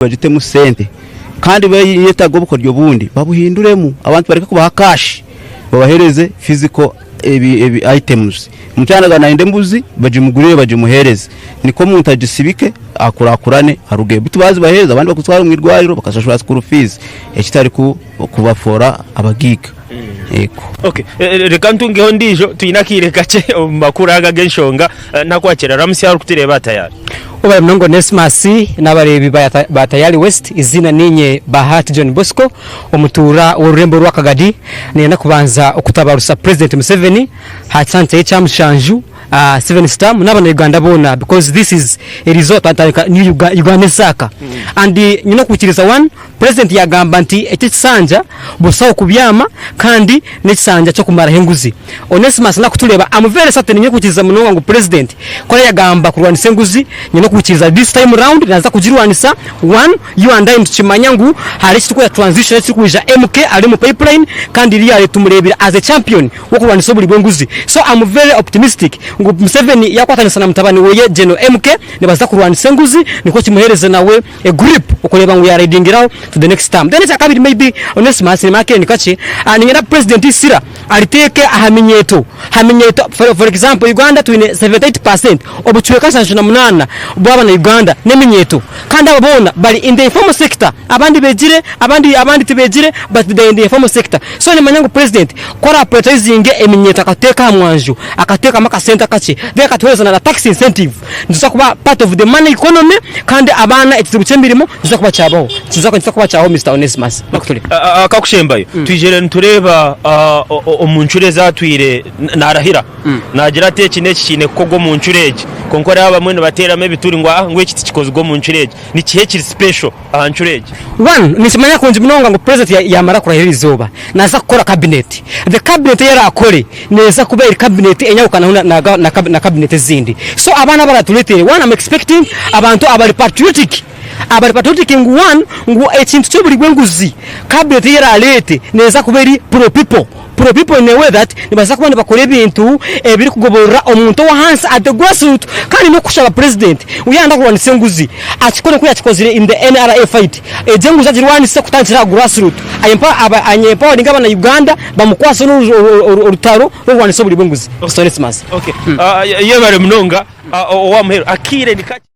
bagitemu sente kandi yetago bukoryo bundi babuhinduremu abantu bareka kubaha cash babahereze physical items mutanaga na indembuzi bajimugurire bajimuhereze niko muntu agisibike akurakurane aruge bitubazi baheza abandi bakutwara mu irwariro bakashashura school fees ekitari kubafora abagiga eko okay reka ntungeho ndijo tuyinakire gace makuraga genshonga nakwakira Ramsi ari kutireba tayari Oba mnongo Nesmasi n'abarebi batayali West izina ninye Bahati John Bosco omutura ururembo rwa Kagadi nenda kubanza okutabarusa President Museveni hatsante chamushanju 7 star n'abana Uganda bona because this is a resort ataka new Uganda saka and nyino kukiriza one President yagamba nti ekisanja busawo kubyama kandi n'ekisanja cyo kumara henguzi Onesmus nakutuleba am very certain nyino kukiriza munonga ngo President kora yagamba kurwanisa enguzi nyino kukiriza this time round naza kujirwanisa one you and I mchimanyangu hari kitwa transition cyikuja MK ari mu pipeline kandi iriya tumurebira as a champion wo kurwanisa buri bwenguzi so I'm very optimistic ngo Museveni yakwatanisa na mtabani weye General MK nibaza kurwanisa enguzi niko kimuhereze nawe a grip ukoleba ngo ya riding out to the next time then akabiri maybe Onesmus make nikache ningena President Isira aliteke hamenyeto for example Uganda to 78% obuchweka sanjuna munana bwaba na Uganda nemenyeto kandi ababona bali in the informal sector abandi bejire abandi tibejire but they in the informal sector so ni manyango President kora prioritizing emenyeto akateka hamwanju akateka maka center kache they katweza na tax incentive ndiza kuba part of the money economy kandi abana ekizibuchembirimo ndiza kuba chabaho ndiza kuba chaho Mr Onesmus nakutuli akakushembayo twijere ntureba omuncure zatwire narahira nagira teki nekine kogo muncureje konkora abamwe baterame bituri ngo iki kikozwe muncureje ni kihe kiri special ahancureje one nisimanya konje munonga ngo President yamara kurahira izoba naza gukora cabinet the cabinet yara akore neza kubera cabinet enyawukana na cabinet zindi so abana baratuleteye one I'm expecting abantu abari patriotic one ngo ekintu cyo buri gwenguzi cabinet yara alete neza kubera pro people in a way that nibaza kubana bakore ibintu biri kugoborera omuntu wa hands at the grassroots kandi no kushaba President uyanda kurwanisa enguzi akikore ko yakikozire in the NRA fight ejengu zagirwanisa kutangira grassroots ayempa ndingaba na Uganda bamukwasa n'urutaro rwo buri bwenguzi okay yebare mnonga wa muhero akire nikati